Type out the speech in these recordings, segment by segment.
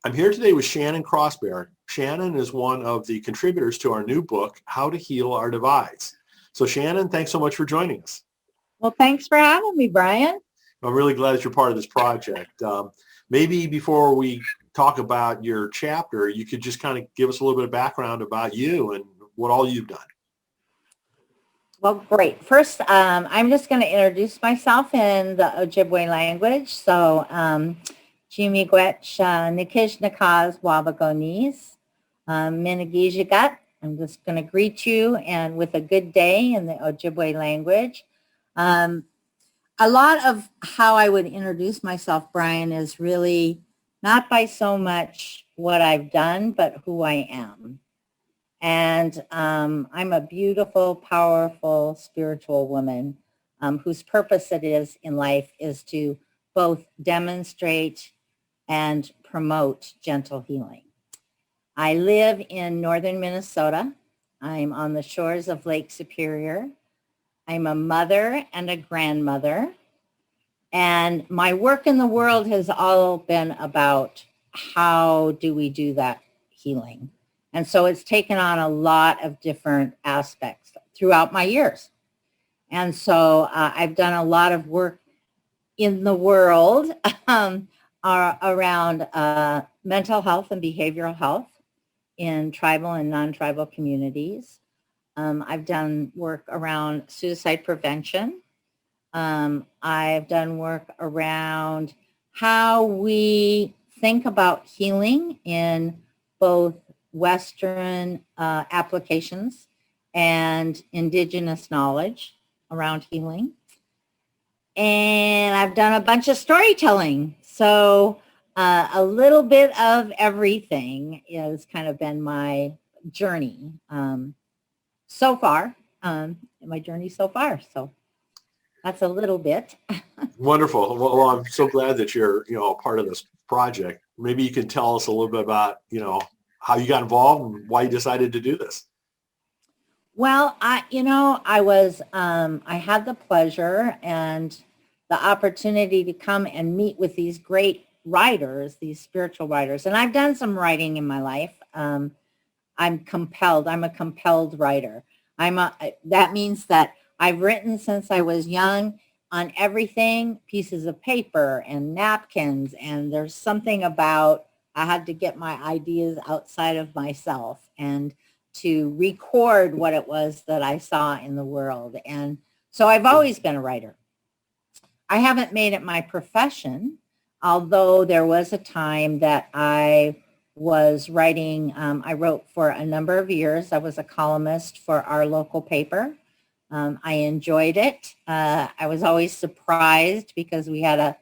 I'm here today with Shannon CrossBear. Shannon is one of the contributors to our new book, How to Heal Our Divides. So Shannon, thanks so much for joining us. Well, thanks for having me, Brian. I'm really glad that you're part of this project. Maybe before we talk about your chapter, you could just kind of give us a little bit of background about you and what all you've done. Well, great. First, I'm just going to introduce myself in the Ojibwe language. So, Jimigwech Nikish Nakaz Wabagonis, Minagijigat. I'm just going to greet you and with a good day in the Ojibwe language. A lot of how I would introduce myself, Brian, is really not by so much what I've done, but who I am. And I'm a beautiful, powerful, spiritual woman whose purpose it is in life is to both demonstrate and promote gentle healing. I live in northern Minnesota. I'm on the shores of Lake Superior. I'm a mother and a grandmother. And my work in the world has all been about how do we do that healing. And so it's taken on a lot of different aspects throughout my years. And so I've done a lot of work in the world around mental health and behavioral health in tribal and non-tribal communities. I've done work around suicide prevention. I've done work around how we think about healing in both Western applications and indigenous knowledge around healing. And I've done a bunch of storytelling. So a little bit of everything has kind of been my journey so far, my journey so far. So that's a little bit. Wonderful. Well, I'm so glad that you're, a part of this project. Maybe you can tell us a little bit about, how you got involved and why you decided to do this. Well, I had the pleasure and the opportunity to come and meet with these great writers, these spiritual writers. And I've done some writing in my life. I'm a compelled writer. That means that I've written since I was young on everything, pieces of paper and napkins. And there's something about, I had to get my ideas outside of myself and to record what it was that I saw in the world. And so I've always been a writer. I haven't made it my profession, although there was a time that I was writing. I wrote for a number of years. I was a columnist for our local paper. I enjoyed it. I was always surprised because we had a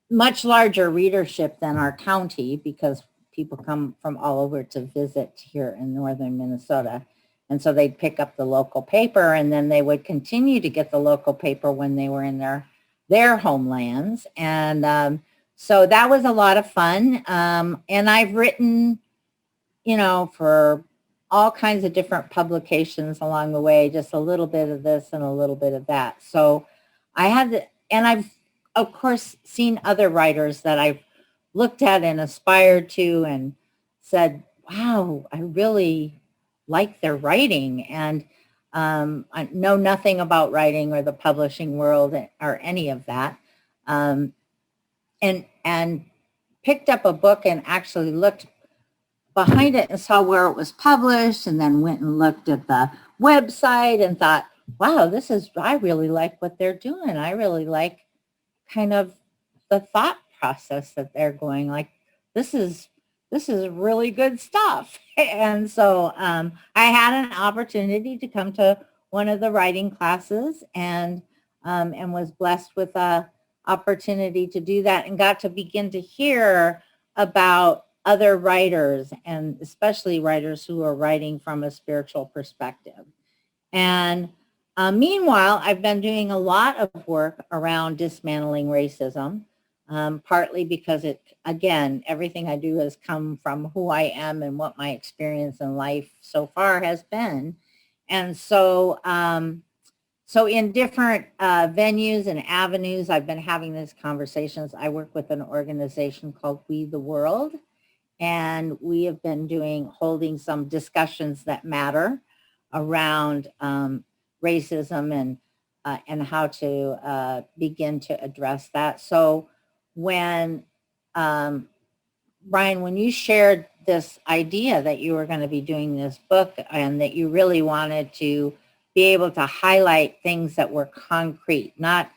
much larger readership than our county because people come from all over to visit here in northern Minnesota. And so they'd pick up the local paper and then they would continue to get the local paper when they were in their homelands. And so that was a lot of fun. And I've written, for all kinds of different publications along the way, just a little bit of this and a little bit of that. So I've, of course, seen other writers that I've looked at and aspired to and said, wow, I really like their writing. And I know nothing about writing or the publishing world or any of that. And picked up a book and actually looked behind it and saw where it was published and then went and looked at the website and thought, wow, I really like what they're doing. I really like kind of the thought process that they're going, like, this is really good stuff. And so I had an opportunity to come to one of the writing classes and was blessed with a opportunity to do that and got to begin to hear about other writers and especially writers who are writing from a spiritual perspective. And meanwhile, I've been doing a lot of work around dismantling racism, partly because everything I do has come from who I am and what my experience in life so far has been. And so in different venues and avenues, I've been having these conversations. I work with an organization called We the World. And we have been holding some discussions that matter around racism and how to begin to address that. So when Brian, when you shared this idea that you were going to be doing this book and that you really wanted to be able to highlight things that were concrete, not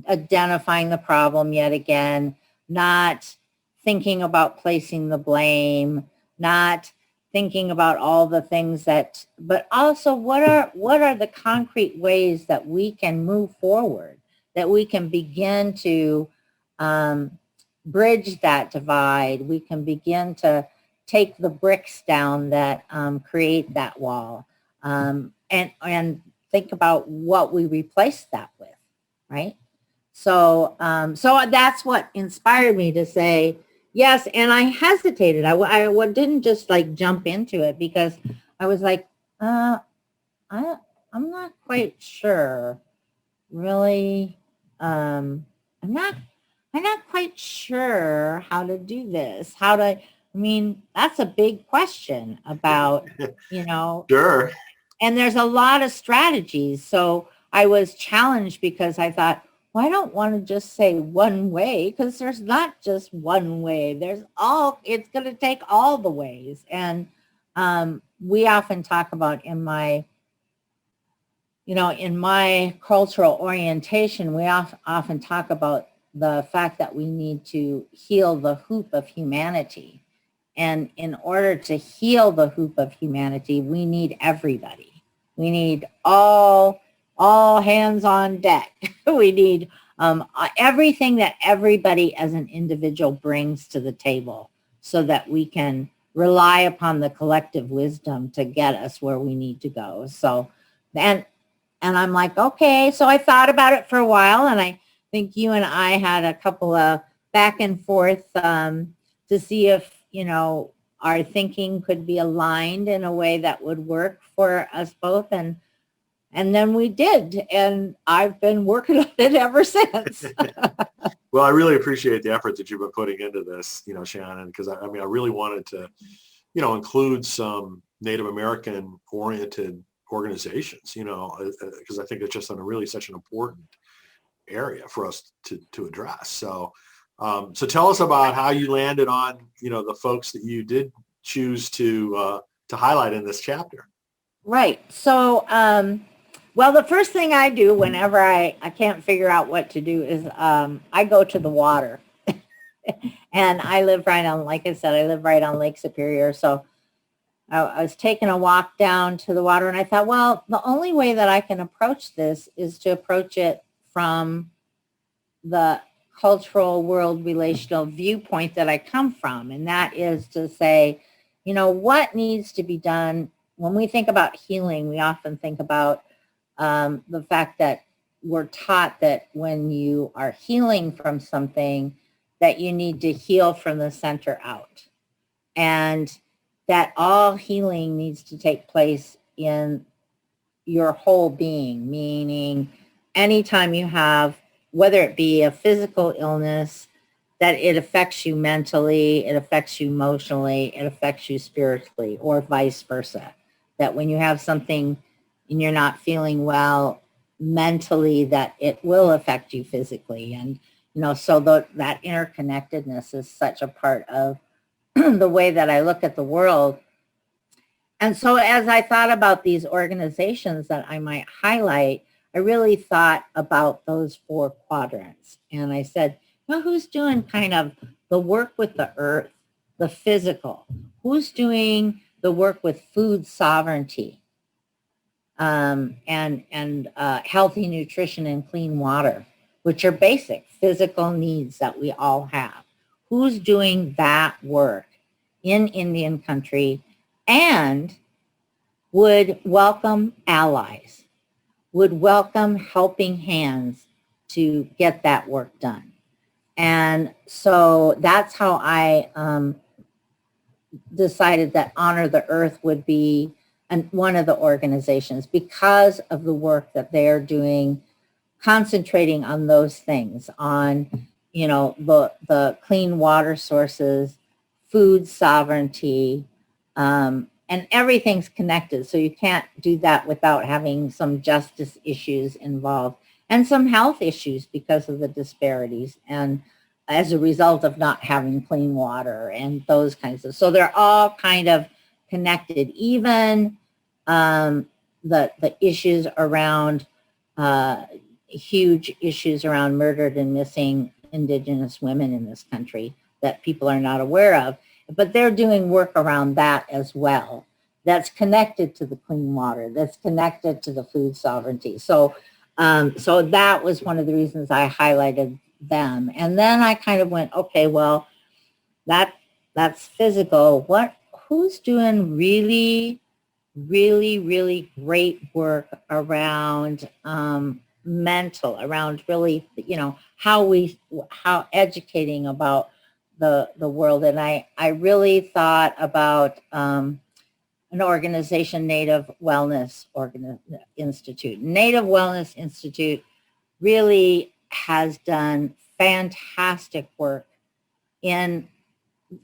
identifying the problem yet again, not thinking about placing the blame, not thinking about all the things that, but also what are the concrete ways that we can move forward, that we can begin to bridge that divide. We can begin to take the bricks down that create that wall, and think about what we replace that with, right? So, so that's what inspired me to say yes. And I hesitated. I didn't just like jump into it because I was like, I'm not quite sure, really. I'm not quite sure how to do this. I mean, that's a big question about, Sure. and there's a lot of strategies. So I was challenged because I thought, well, I don't want to just say one way because there's not just one way. It's going to take all the ways. And we often talk about in my cultural orientation, we often talk about the fact that we need to heal the hoop of humanity. And in order to heal the hoop of humanity, we need everybody. We need all hands on deck. We need everything that everybody as an individual brings to the table so that we can rely upon the collective wisdom to get us where we need to go. So, and I'm like, okay. So I thought about it for a while, and I think you and I had a couple of back and forth to see if, our thinking could be aligned in a way that would work for us both. And then we did. And I've been working on it ever since. Well, I really appreciate the effort that you've been putting into this, Shannon, because I really wanted to, include some Native American oriented organizations, because I think it's just such an important area for us to address. So, so tell us about how you landed on, the folks that you did choose to highlight in this chapter. Right. So, well, the first thing I do whenever I can't figure out what to do is I go to the water. And I live right on, like I said, I live right on Lake Superior. So I was taking a walk down to the water, and I thought, well, the only way that I can approach this is to approach it from the cultural world relational viewpoint that I come from. And that is to say, what needs to be done. When we think about healing, we often think about the fact that we're taught that when you are healing from something, that you need to heal from the center out. And that all healing needs to take place in your whole being, meaning anytime you have, whether it be a physical illness, that it affects you mentally, it affects you emotionally, it affects you spiritually, or vice versa. That when you have something and you're not feeling well mentally, that it will affect you physically. And, so that interconnectedness is such a part of the way that I look at the world. And so as I thought about these organizations that I might highlight, I really thought about those 4 quadrants. And I said, who's doing kind of the work with the earth, the physical? Who's doing the work with food sovereignty and healthy nutrition and clean water, which are basic physical needs that we all have? Who's doing that work in Indian country and would welcome allies, would welcome helping hands to get that work done? And so that's how I decided that Honor the Earth would be one of the organizations, because of the work that they're doing, concentrating on those things, on, the clean water sources, food sovereignty, and everything's connected. So you can't do that without having some justice issues involved and some health issues because of the disparities and as a result of not having clean water and those kinds of. So they're all kind of connected. Even the issues around huge issues around murdered and missing Indigenous women in this country that people are not aware of, but they're doing work around that as well. That's connected to the clean water. That's connected to the food sovereignty. So, so that was one of the reasons I highlighted them. And then I kind of went, okay, well, that's physical. Who's doing really, really, really great work around mental, around really, how educating about the world. And I really thought about an organization, Native Wellness Institute. Native Wellness Institute really has done fantastic work in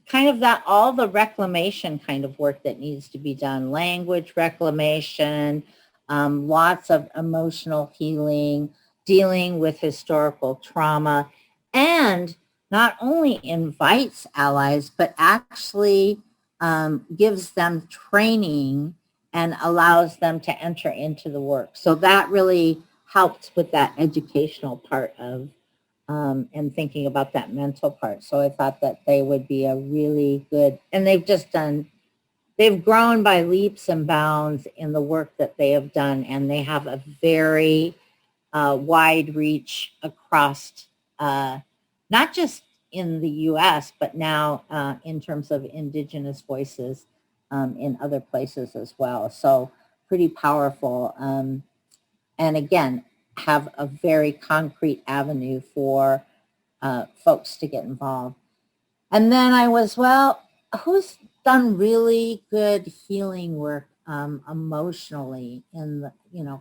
kind of that, all the reclamation kind of work that needs to be done, language reclamation, lots of emotional healing, dealing with historical trauma, and not only invites allies, but actually gives them training and allows them to enter into the work. So that really helps with that educational part of and thinking about that mental part. So I thought that they would be a really good, and they've grown by leaps and bounds in the work that they have done, and they have a very wide reach across, not just in the U.S., but now in terms of Indigenous voices in other places as well. So pretty powerful. And again, have a very concrete avenue for folks to get involved. And then I was, well, who's done really good healing work emotionally in the,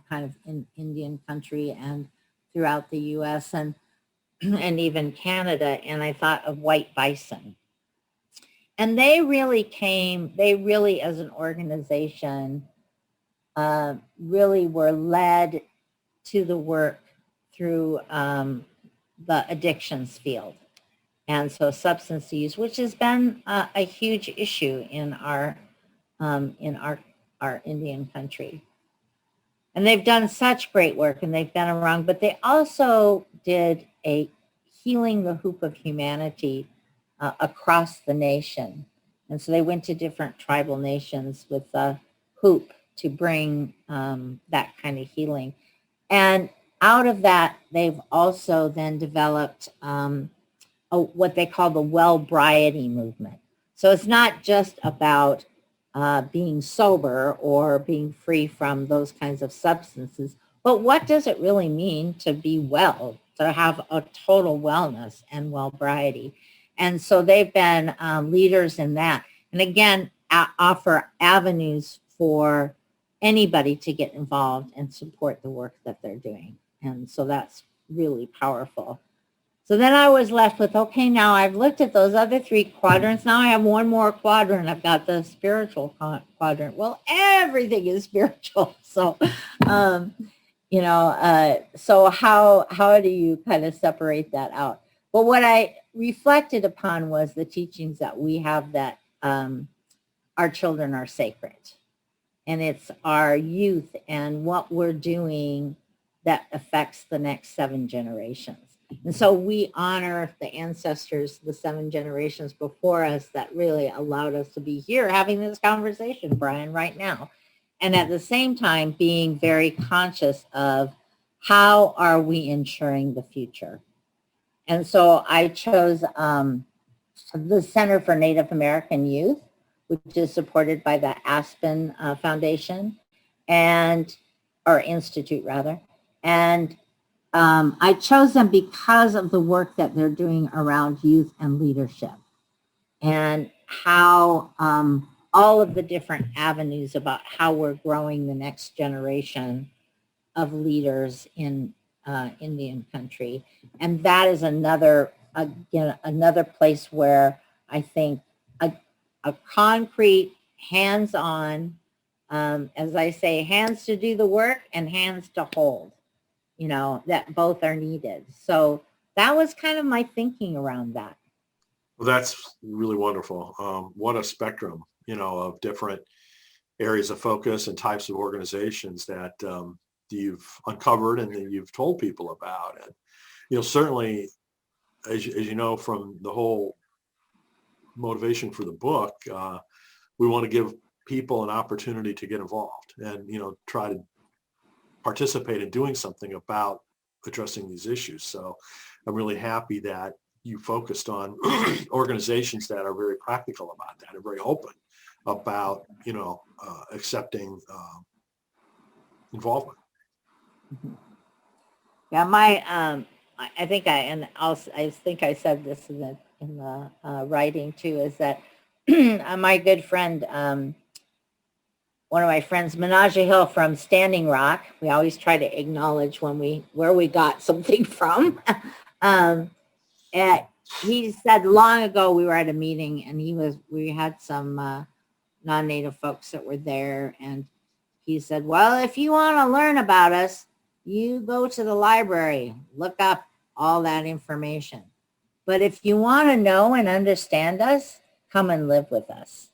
kind of in Indian country and throughout the U.S. and and even Canada. And I thought of White Bison. And they really, as an organization, really were led to the work through the addictions field. And so substance use, which has been a huge issue in our Indian country. And they've done such great work and they've been around, but they also did a healing the hoop of humanity across the nation. And so they went to different tribal nations with the hoop to bring that kind of healing. And out of that, they've also then developed what they call the well-briety movement. So it's not just about being sober or being free from those kinds of substances, but what does it really mean to be well, to have a total wellness and well-briety? And so they've been leaders in that. And again, offer avenues for anybody to get involved and support the work that they're doing. And so that's really powerful. So then I was left with, okay, now I've looked at those other three quadrants. Now I have one more quadrant. I've got the spiritual quadrant. Well, everything is spiritual. So, so how do you kind of separate that out? But what I reflected upon was the teachings that we have that our children are sacred. And it's our youth and what we're doing that affects the next 7 generations. And so we honor the ancestors, the 7 generations before us that really allowed us to be here having this conversation, Brian, right now. And at the same time, being very conscious of how are we ensuring the future. And so I chose the Center for Native American Youth, which is supported by the Aspen Foundation or Institute rather. And I chose them because of the work that they're doing around youth and leadership and how all of the different avenues about how we're growing the next generation of leaders in Indian country. And that is another place where I think a concrete, hands-on, as I say, hands to do the work and hands to hold, that both are needed. So that was kind of my thinking around that. Well, that's really wonderful. What a spectrum, of different areas of focus and types of organizations that you've uncovered and that you've told people about. And, certainly, as you know, from the whole motivation for the book, we want to give people an opportunity to get involved and, try to participate in doing something about addressing these issues. So I'm really happy that you focused on organizations that are very practical about that and very open about, accepting involvement. Yeah, I think I think I said this in the writing too, is that my good friend, one of my friends, Menage Hill from Standing Rock, we always try to acknowledge where we got something from. And he said long ago, we were at a meeting and we had some non-native folks that were there, and he said, well, if you want to learn about us, you go to the library, look up all that information. But if you want to know and understand us, come and live with us.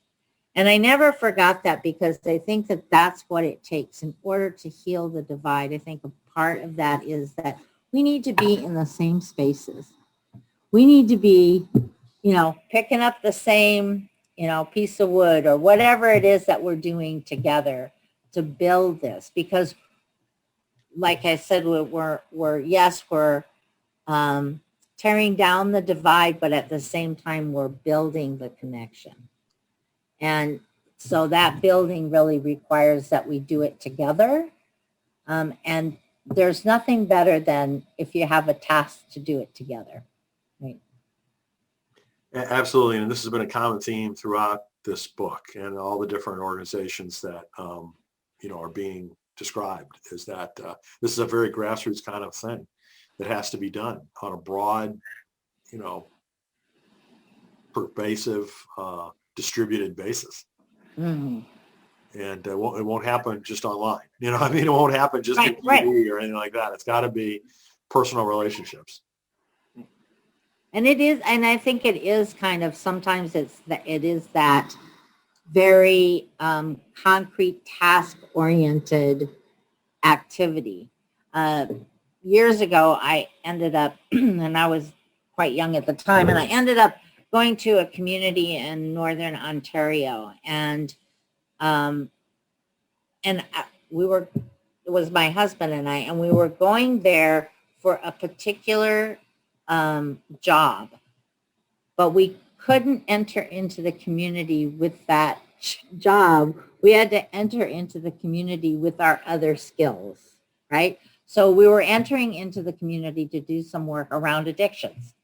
And I never forgot that, because I think that that's what it takes in order to heal the divide. I think a part of that is that we need to be in the same spaces. We need to be, picking up the same, piece of wood or whatever it is that we're doing together to build this. Because like I said, we're tearing down the divide, but at the same time, we're building the connection. And so that building really requires that we do it together. And there's nothing better than if you have a task to do it together. Right. Absolutely. And this has been a common theme throughout this book and all the different organizations that, are being described, is that this is a very grassroots kind of thing that has to be done on a broad, pervasive, distributed basis. Mm-hmm. And it won't happen just online. It won't happen just in TV or anything like that. It's got to be personal relationships. And it is, and I think it is kind of, sometimes it is that very concrete, task-oriented activity. Years ago, I ended up, and I was quite young at the time, and I ended up going to a community in Northern Ontario, and it was my husband and I, and we were going there for a particular job, but we couldn't enter into the community with that job. We had to enter into the community with our other skills, right? So we were entering into the community to do some work around addictions.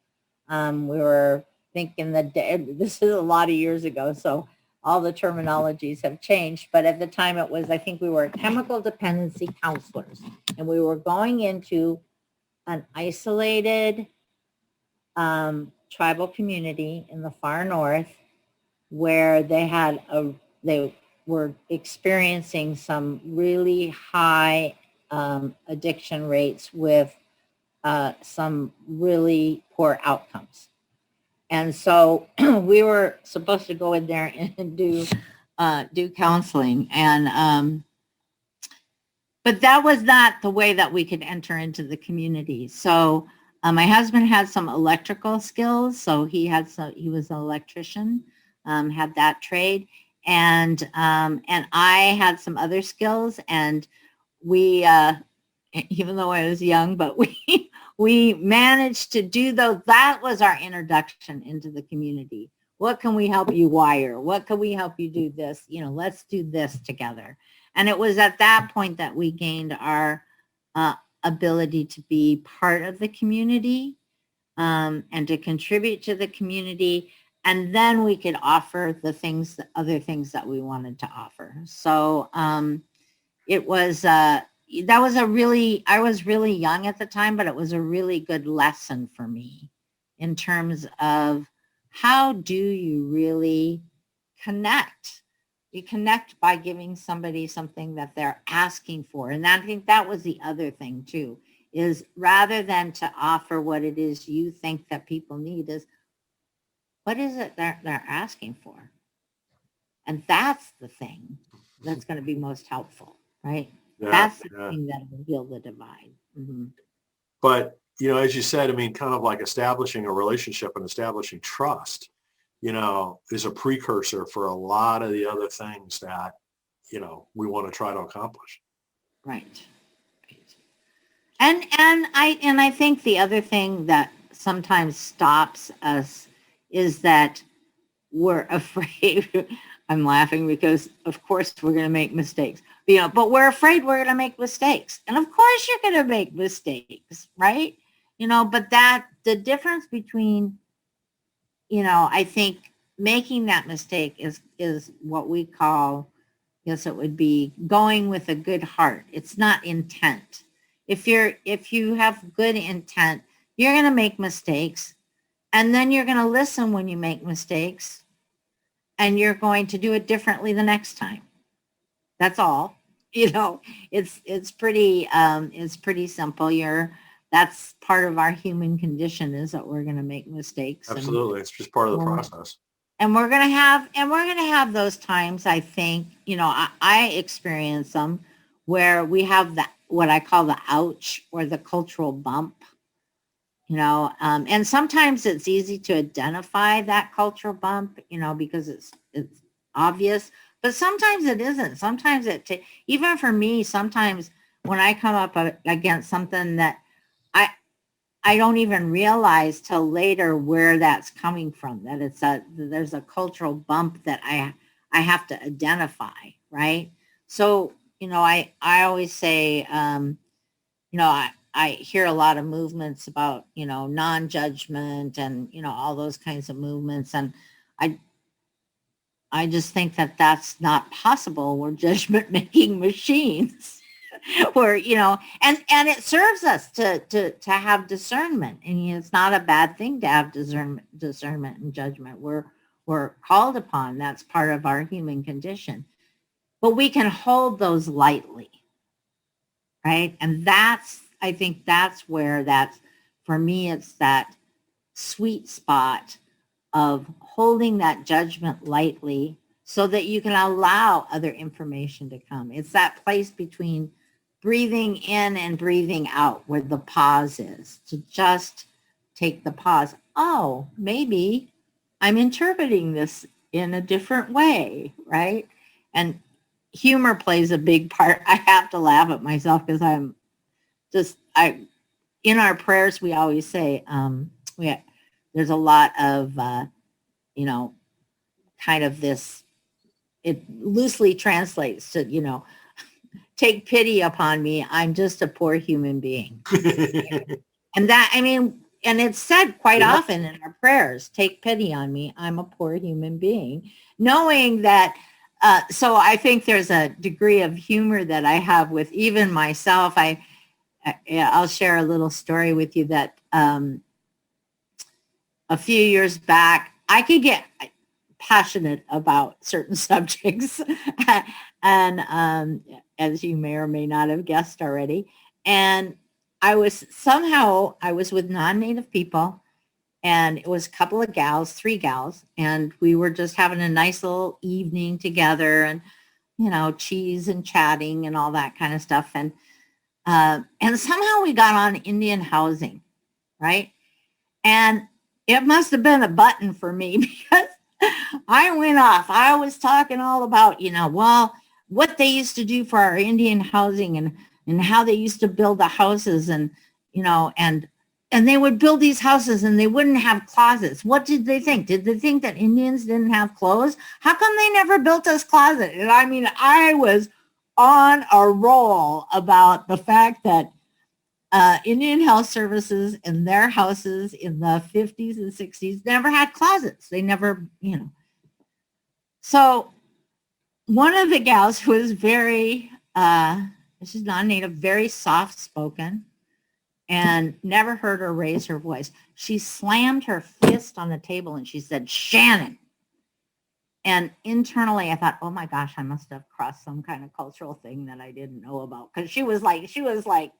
We were thinking that this is a lot of years ago, so all the terminologies have changed. But at the time it was, I think we were chemical dependency counselors, and we were going into an isolated tribal community in the far north where they were experiencing some really high addiction rates with some really poor outcomes. And so we were supposed to go in there and do counseling, and but that was not the way that we could enter into the community. So my husband had some electrical skills, so he was an electrician, had that trade, and I had some other skills, and we, even though I was young, but we managed to do those. That was our introduction into the community. What can we help you wire? What can we help you do this? Let's do this together. And it was at that point that we gained our ability to be part of the community and to contribute to the community. And then we could offer other things that we wanted to offer. So it was, I was really young at the time, but it was a really good lesson for me in terms of how do you really connect. You connect by giving somebody something that they're asking for. And I think that was the other thing too, is rather than to offer what it is you think that people need, is what is it that they're asking for? And that's the thing that's going to be most helpful, right? Yeah, That's the yeah. thing that will heal the divide. Mm-hmm. But, you know, as you said, I mean, kind of like establishing a relationship and establishing trust, you know, is a precursor for a lot of the other things that, you know, we want to try to accomplish. Right. Right. And I think the other thing that sometimes stops us is that we're afraid. I'm laughing because of course we're going to make mistakes, you know, but we're afraid we're going to make mistakes. And of course you're going to make mistakes, right? You know, but that the difference between, you know, I think making that mistake is what we call, yes, it would be going with a good heart. It's not intent. If you have good intent, you're going to make mistakes, and then you're going to listen when you make mistakes, and you're going to do it differently the next time. That's all. You know, it's pretty simple. That's part of our human condition, is that we're going to make mistakes. Absolutely. It's just part of the process. And we're going to have those times, I think, you know, I experience them where we have what I call the ouch, or the cultural bump, you know, and sometimes it's easy to identify that cultural bump, you know, because it's obvious, but sometimes it isn't. Sometimes even for me, sometimes when I come up against something that I don't even realize till later where that's coming from, that there's a cultural bump that I have to identify, right? So, you know, I always say, you know, I hear a lot of movements about, you know, non-judgment and, you know, all those kinds of movements. And I just think that that's not possible. We're judgment making machines. Where, you know, and it serves us to have discernment, and it's not a bad thing to have discernment and judgment. We're called upon. That's part of our human condition, but we can hold those lightly, right? And I think that's where for me, it's that sweet spot of holding that judgment lightly so that you can allow other information to come. It's that place between breathing in and breathing out where the pause is, to just take the pause. Oh, maybe I'm interpreting this in a different way, right? And humor plays a big part. I have to laugh at myself because in our prayers, we always say, there's a lot of, you know, kind of this, it loosely translates to, you know, take pity upon me. I'm just a poor human being. And that, I mean, and it's said quite often in our prayers, take pity on me. I'm a poor human being. Knowing that, so I think there's a degree of humor that I have with even myself. I'll share a little story with you that a few years back, I could get passionate about certain subjects. And as you may or may not have guessed already. And I was with non-native people, and it was a couple of gals, 3 gals, and we were just having a nice little evening together, and, you know, cheese and chatting and all that kind of stuff. And somehow we got on Indian housing, right? And it must have been a button for me because I went off. I was talking all about, you know, well, what they used to do for our Indian housing, and how they used to build the houses, and, you know, and they would build these houses and they wouldn't have closets. What did they think? Did they think that Indians didn't have clothes? How come they never built us closet? And I mean, I was on a roll about the fact that Indian Health Services in their houses in the 50s and 60s never had closets. They never, you know. So one of the gals who was very, she's non-native, very soft-spoken, and never heard her raise her voice. She slammed her fist on the table and she said, "Shannon, And internally I thought, oh my gosh, I must have crossed some kind of cultural thing that I didn't know about. Cause she was like,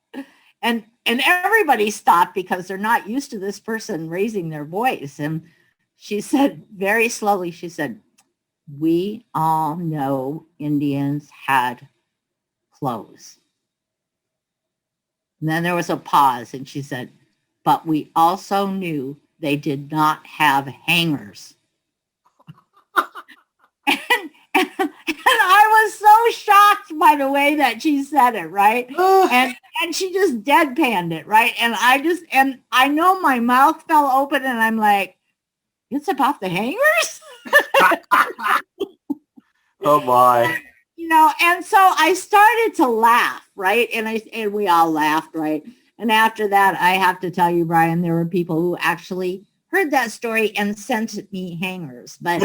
and everybody stopped because they're not used to this person raising their voice. And she said very slowly, she said, we all know Indians had clothes. And then there was a pause and she said, but we also knew they did not have hangers. And I was so shocked by the way that she said it, right? And she just deadpanned it, right? And I know my mouth fell open and I'm like, it's about the hangers? Oh my. And so I started to laugh, right? And we all laughed, right? And after that, I have to tell you, Brian, there were people who actually heard that story and sent me hangers. But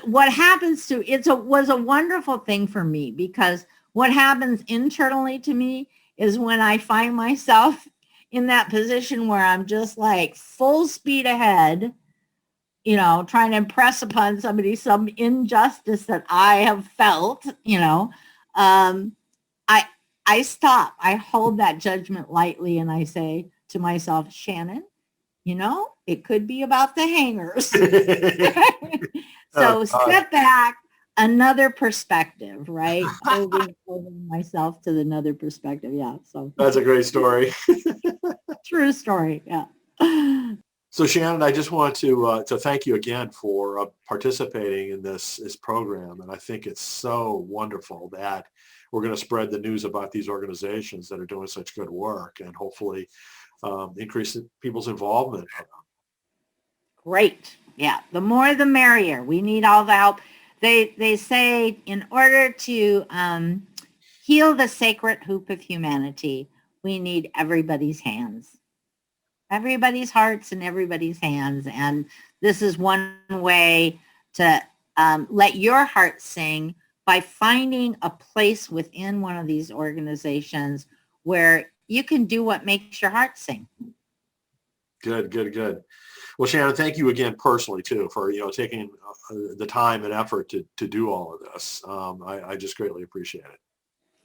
what happens to was a wonderful thing for me, because what happens internally to me is when I find myself in that position where I'm just like full speed ahead, trying to impress upon somebody some injustice that I have felt, I I stop. I hold that judgment lightly and I say to myself, Shannon, it could be about the hangers. So step back, another perspective, right? Holding myself to another perspective. Yeah. So that's a great story. True story. Yeah. So Shannon, I just want to thank you again for participating in this program. And I think it's so wonderful that we're going to spread the news about these organizations that are doing such good work and hopefully increase people's involvement. Great. Yeah. The more the merrier. We need all the help. They say in order to heal the sacred hoop of humanity, we need everybody's hands. Everybody's hearts and everybody's hands. And this is one way to let your heart sing by finding a place within one of these organizations where you can do what makes your heart sing. Good. Well, Shannon, thank you again personally too for taking the time and effort to do all of this. I just greatly appreciate it.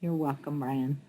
You're welcome, Brian.